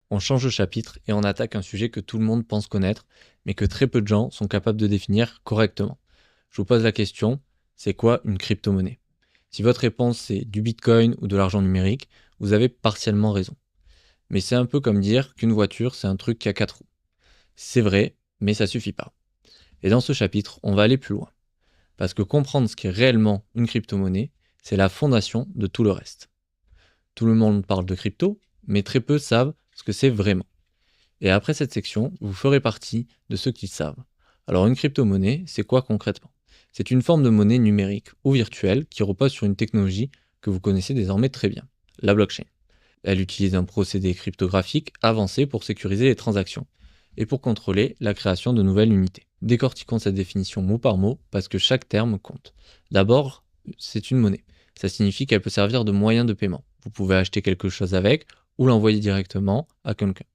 on change de chapitre et on attaque un sujet que tout le monde pense connaître, mais que très peu de gens sont capables de définir correctement. Je vous pose la question, c'est quoi une crypto-monnaie? Si votre réponse c'est du Bitcoin ou de l'argent numérique, vous avez partiellement raison. Mais c'est un peu comme dire qu'une voiture c'est un truc qui a 4 roues. C'est vrai, mais ça suffit pas. Et dans ce chapitre, on va aller plus loin. Parce que comprendre ce qu'est réellement une crypto-monnaie, c'est la fondation de tout le reste. Tout le monde parle de crypto, mais très peu savent ce que c'est vraiment. Et après cette section, vous ferez partie de ceux qui savent. Alors une crypto-monnaie, c'est quoi concrètement? C'est une forme de monnaie numérique ou virtuelle qui repose sur une technologie que vous connaissez désormais très bien, la blockchain. Elle utilise un procédé cryptographique avancé pour sécuriser les transactions et pour contrôler la création de nouvelles unités. Décortiquons cette définition mot par mot parce que chaque terme compte. D'abord, c'est une monnaie. Ça signifie qu'elle peut servir de moyen de paiement. Vous pouvez acheter quelque chose avec ou l'envoyer directement à quelqu'un.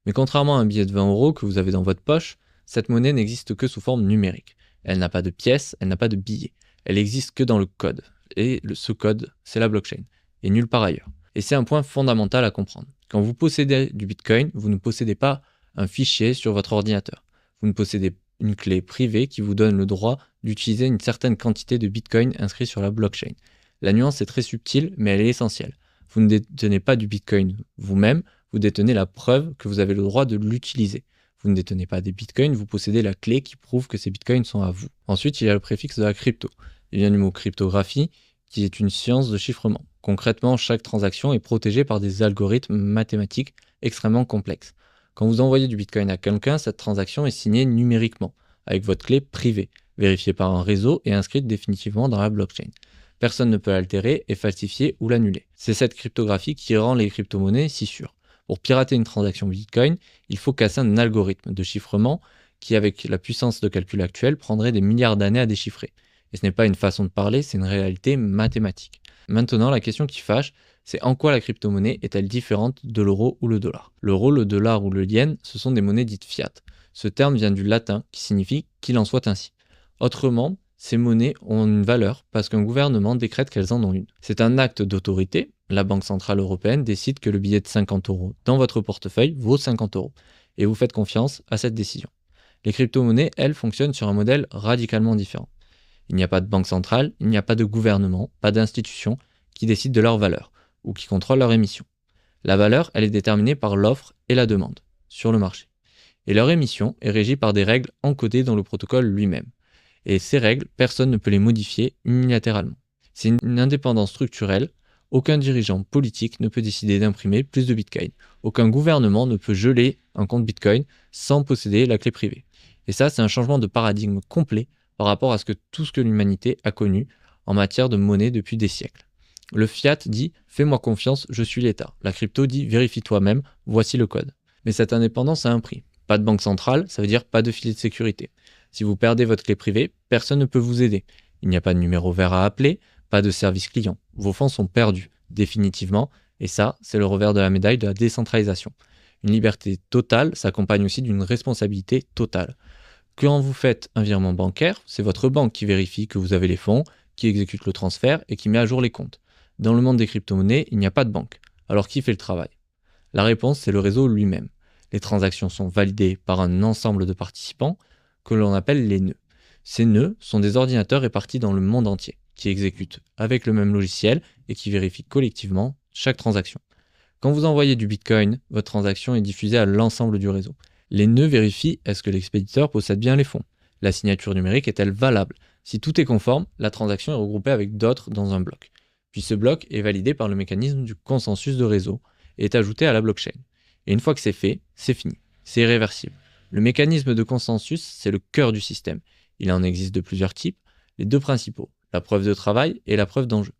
Mais contrairement à un billet de 20 € que vous avez dans votre poche, cette monnaie n'existe que sous forme numérique. Elle n'a pas de pièces, elle n'a pas de billets. Elle existe que dans le code. Et ce code, c'est la blockchain. Et nulle part ailleurs. Et c'est un point fondamental à comprendre. Quand vous possédez du Bitcoin, vous ne possédez pas un fichier sur votre ordinateur. Vous ne possédez une clé privée qui vous donne le droit d'utiliser une certaine quantité de Bitcoin inscrit sur la blockchain. La nuance est très subtile, mais elle est essentielle. Vous ne détenez pas du Bitcoin vous-même, vous détenez la preuve que vous avez le droit de l'utiliser. Vous ne détenez pas des bitcoins, vous possédez la clé qui prouve que ces bitcoins sont à vous. Ensuite, il y a le préfixe de la crypto. Il vient du mot cryptographie, qui est une science de chiffrement. Concrètement, chaque transaction est protégée par des algorithmes mathématiques extrêmement complexes. Quand vous envoyez du bitcoin à quelqu'un, cette transaction est signée numériquement, avec votre clé privée, vérifiée par un réseau et inscrite définitivement dans la blockchain. Personne ne peut l'altérer et falsifier ou l'annuler. C'est cette cryptographie qui rend les crypto-monnaies si sûres. Pour pirater une transaction Bitcoin, il faut casser un algorithme de chiffrement qui, avec la puissance de calcul actuelle, prendrait des milliards d'années à déchiffrer. Et ce n'est pas une façon de parler, c'est une réalité mathématique. Maintenant, la question qui fâche, c'est en quoi la crypto-monnaie est-elle différente de l'euro ou le dollar? L'euro, le dollar ou le yen, ce sont des monnaies dites fiat. Ce terme vient du latin qui signifie « qu'il en soit ainsi ». Autrement, ces monnaies ont une valeur parce qu'un gouvernement décrète qu'elles en ont une. C'est un acte d'autorité. La Banque Centrale Européenne décide que le billet de 50 € dans votre portefeuille vaut 50 € et vous faites confiance à cette décision. Les crypto-monnaies, elles, fonctionnent sur un modèle radicalement différent. Il n'y a pas de banque centrale, il n'y a pas de gouvernement, pas d'institution qui décide de leur valeur ou qui contrôle leur émission. La valeur, elle est déterminée par l'offre et la demande sur le marché. Et leur émission est régie par des règles encodées dans le protocole lui-même. Et ces règles, personne ne peut les modifier unilatéralement. C'est une indépendance structurelle. Aucun dirigeant politique ne peut décider d'imprimer plus de Bitcoin. Aucun gouvernement ne peut geler un compte Bitcoin sans posséder la clé privée. Et ça, c'est un changement de paradigme complet par rapport à tout ce que l'humanité a connu en matière de monnaie depuis des siècles. Le fiat dit « fais-moi confiance, je suis l'État ». La crypto dit « vérifie toi-même, voici le code ». Mais cette indépendance a un prix. Pas de banque centrale, ça veut dire pas de filet de sécurité. Si vous perdez votre clé privée, personne ne peut vous aider. Il n'y a pas de numéro vert à appeler, pas de service client. Vos fonds sont perdus, définitivement, et ça, c'est le revers de la médaille de la décentralisation. Une liberté totale s'accompagne aussi d'une responsabilité totale. Quand vous faites un virement bancaire, c'est votre banque qui vérifie que vous avez les fonds, qui exécute le transfert et qui met à jour les comptes. Dans le monde des crypto-monnaies, il n'y a pas de banque. Alors qui fait le travail? La réponse, c'est le réseau lui-même. Les transactions sont validées par un ensemble de participants que l'on appelle les nœuds. Ces nœuds sont des ordinateurs répartis dans le monde entier, qui exécutent avec le même logiciel et qui vérifient collectivement chaque transaction. Quand vous envoyez du Bitcoin, votre transaction est diffusée à l'ensemble du réseau. Les nœuds vérifient est-ce que l'expéditeur possède bien les fonds. La signature numérique est-elle valable? Si tout est conforme, la transaction est regroupée avec d'autres dans un bloc. Puis ce bloc est validé par le mécanisme du consensus de réseau et est ajouté à la blockchain. Et une fois que c'est fait, c'est fini. C'est irréversible. Le mécanisme de consensus, c'est le cœur du système. Il en existe de plusieurs types. Les deux principaux, la preuve de travail et la preuve d'enjeu.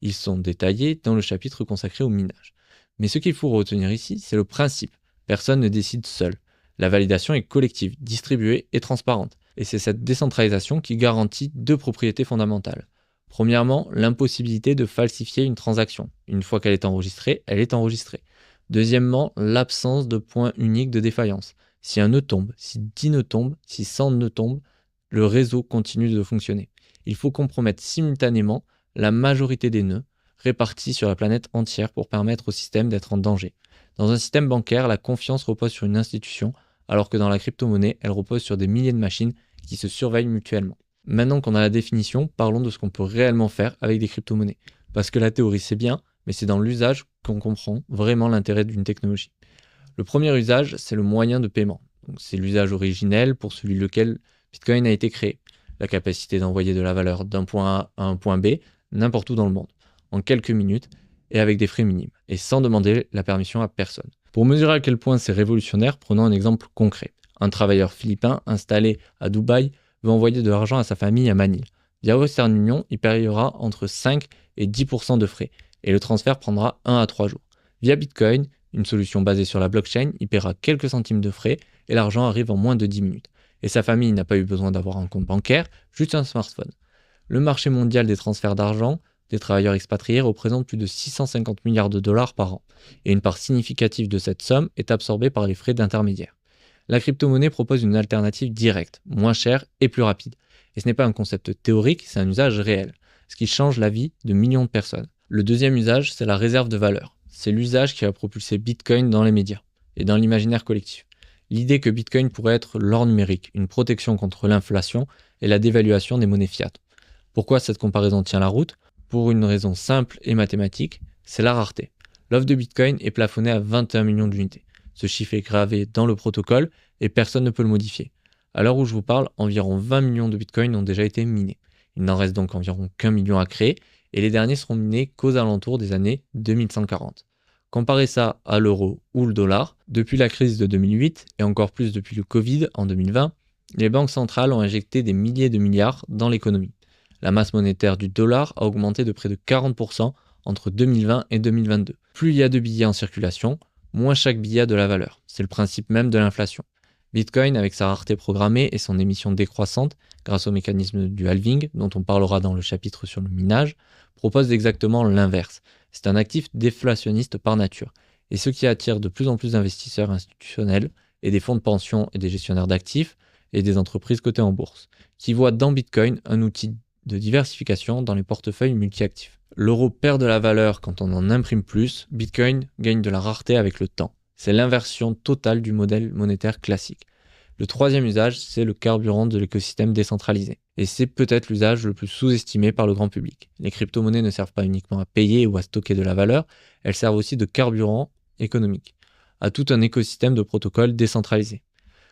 Ils sont détaillés dans le chapitre consacré au minage. Mais ce qu'il faut retenir ici, c'est le principe. Personne ne décide seul. La validation est collective, distribuée et transparente. Et c'est cette décentralisation qui garantit deux propriétés fondamentales. Premièrement, l'impossibilité de falsifier une transaction. Une fois qu'elle est enregistrée, elle est enregistrée. Deuxièmement, l'absence de point unique de défaillance. Si un nœud tombe, si 10 nœuds tombent, si 100 nœuds tombent, le réseau continue de fonctionner. Il faut compromettre simultanément la majorité des nœuds répartis sur la planète entière pour permettre au système d'être en danger. Dans un système bancaire, la confiance repose sur une institution, alors que dans la crypto-monnaie, elle repose sur des milliers de machines qui se surveillent mutuellement. Maintenant qu'on a la définition, parlons de ce qu'on peut réellement faire avec des crypto-monnaies. Parce que la théorie c'est bien, mais c'est dans l'usage qu'on comprend vraiment l'intérêt d'une technologie. Le premier usage, c'est le moyen de paiement. Donc, c'est l'usage originel pour celui lequel Bitcoin a été créé. La capacité d'envoyer de la valeur d'un point A à un point B, n'importe où dans le monde, en quelques minutes et avec des frais minimes, et sans demander la permission à personne. Pour mesurer à quel point c'est révolutionnaire, prenons un exemple concret. Un travailleur philippin installé à Dubaï veut envoyer de l'argent à sa famille à Manille. Via Western Union, il paiera entre 5 et 10% de frais, et le transfert prendra 1 à 3 jours. Via Bitcoin, une solution basée sur la blockchain, il paiera quelques centimes de frais et l'argent arrive en moins de 10 minutes. Et sa famille n'a pas eu besoin d'avoir un compte bancaire, juste un smartphone. Le marché mondial des transferts d'argent des travailleurs expatriés représente plus de 650 milliards de dollars par an, et une part significative de cette somme est absorbée par les frais d'intermédiaire. La crypto-monnaie propose une alternative directe, moins chère et plus rapide. Et ce n'est pas un concept théorique, c'est un usage réel, ce qui change la vie de millions de personnes. Le deuxième usage, c'est la réserve de valeur. C'est l'usage qui a propulsé Bitcoin dans les médias et dans l'imaginaire collectif. L'idée que Bitcoin pourrait être l'or numérique, une protection contre l'inflation et la dévaluation des monnaies fiat. Pourquoi cette comparaison tient la route ? Pour une raison simple et mathématique, c'est la rareté. L'offre de Bitcoin est plafonnée à 21 millions d'unités. Ce chiffre est gravé dans le protocole et personne ne peut le modifier. À l'heure où je vous parle, environ 20 millions de Bitcoin ont déjà été minés. Il n'en reste donc environ qu'1 million à créer et les derniers seront minés qu'aux alentours des années 2140. Comparez ça à l'euro ou le dollar, depuis la crise de 2008 et encore plus depuis le Covid en 2020, les banques centrales ont injecté des milliers de milliards dans l'économie. La masse monétaire du dollar a augmenté de près de 40% entre 2020 et 2022. Plus il y a de billets en circulation, moins chaque billet a de la valeur. C'est le principe même de l'inflation. Bitcoin, avec sa rareté programmée et son émission décroissante, grâce au mécanisme du halving, dont on parlera dans le chapitre sur le minage, propose exactement l'inverse. C'est un actif déflationniste par nature, et ce qui attire de plus en plus d'investisseurs institutionnels et des fonds de pension et des gestionnaires d'actifs et des entreprises cotées en bourse, qui voient dans Bitcoin un outil de diversification dans les portefeuilles multi-actifs. L'euro perd de la valeur quand on en imprime plus, Bitcoin gagne de la rareté avec le temps. C'est l'inversion totale du modèle monétaire classique. Le troisième usage, c'est le carburant de l'écosystème décentralisé. Et c'est peut-être l'usage le plus sous-estimé par le grand public. Les crypto-monnaies ne servent pas uniquement à payer ou à stocker de la valeur, elles servent aussi de carburant économique à tout un écosystème de protocoles décentralisés.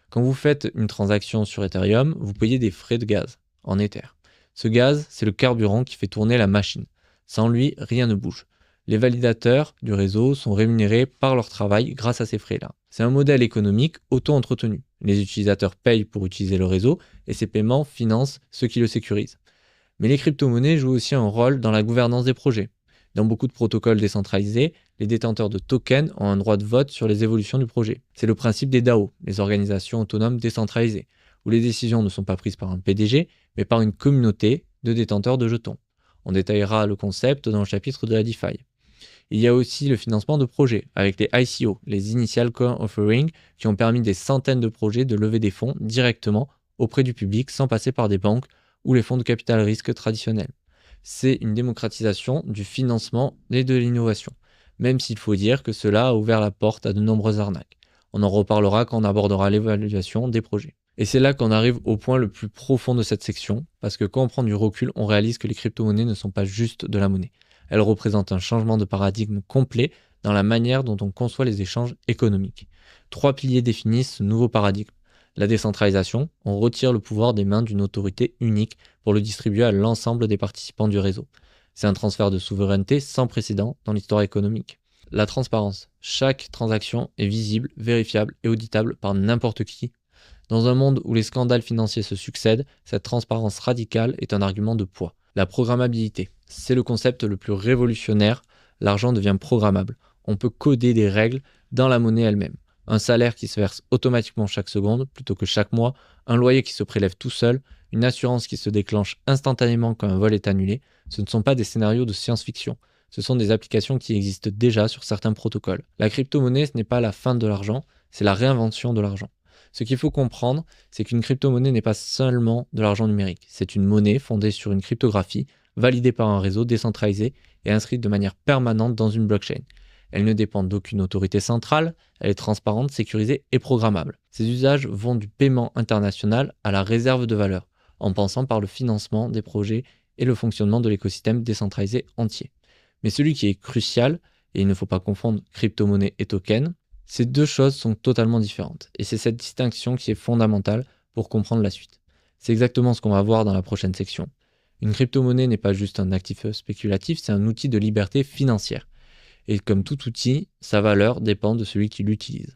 Quand vous faites une transaction sur Ethereum, vous payez des frais de gaz en Ether. Ce gaz, c'est le carburant qui fait tourner la machine. Sans lui, rien ne bouge. Les validateurs du réseau sont rémunérés par leur travail grâce à ces frais-là. C'est un modèle économique auto-entretenu. Les utilisateurs payent pour utiliser le réseau et ces paiements financent ceux qui le sécurisent. Mais les crypto-monnaies jouent aussi un rôle dans la gouvernance des projets. Dans beaucoup de protocoles décentralisés, les détenteurs de tokens ont un droit de vote sur les évolutions du projet. C'est le principe des DAO, les organisations autonomes décentralisées, où les décisions ne sont pas prises par un PDG, mais par une communauté de détenteurs de jetons. On détaillera le concept dans le chapitre de la DeFi. Il y a aussi le financement de projets, avec les ICO, les Initial Coin Offering, qui ont permis des centaines de projets de lever des fonds directement auprès du public sans passer par des banques ou les fonds de capital risque traditionnels. C'est une démocratisation du financement et de l'innovation, même s'il faut dire que cela a ouvert la porte à de nombreuses arnaques. On en reparlera quand on abordera l'évaluation des projets. Et c'est là qu'on arrive au point le plus profond de cette section, parce que quand on prend du recul, on réalise que les crypto-monnaies ne sont pas juste de la monnaie. Elles représentent un changement de paradigme complet dans la manière dont on conçoit les échanges économiques. 3 piliers définissent ce nouveau paradigme. La décentralisation, on retire le pouvoir des mains d'une autorité unique pour le distribuer à l'ensemble des participants du réseau. C'est un transfert de souveraineté sans précédent dans l'histoire économique. La transparence. Chaque transaction est visible, vérifiable et auditable par n'importe qui. Dans un monde où les scandales financiers se succèdent, cette transparence radicale est un argument de poids. La programmabilité. C'est le concept le plus révolutionnaire. L'argent devient programmable. On peut coder des règles dans la monnaie elle-même. Un salaire qui se verse automatiquement chaque seconde plutôt que chaque mois, un loyer qui se prélève tout seul, une assurance qui se déclenche instantanément quand un vol est annulé, ce ne sont pas des scénarios de science-fiction. Ce sont des applications qui existent déjà sur certains protocoles. La crypto-monnaie, ce n'est pas la fin de l'argent, c'est la réinvention de l'argent. Ce qu'il faut comprendre, c'est qu'une crypto-monnaie n'est pas seulement de l'argent numérique. C'est une monnaie fondée sur une cryptographie, validée par un réseau décentralisé et inscrite de manière permanente dans une blockchain. Elle ne dépend d'aucune autorité centrale, elle est transparente, sécurisée et programmable. Ces usages vont du paiement international à la réserve de valeur, en passant par le financement des projets et le fonctionnement de l'écosystème décentralisé entier. Mais celui qui est crucial, et il ne faut pas confondre crypto-monnaie et token, ces deux choses sont totalement différentes. Et c'est cette distinction qui est fondamentale pour comprendre la suite. C'est exactement ce qu'on va voir dans la prochaine section. Une crypto-monnaie n'est pas juste un actif spéculatif, c'est un outil de liberté financière. Et comme tout outil, sa valeur dépend de celui qui l'utilise.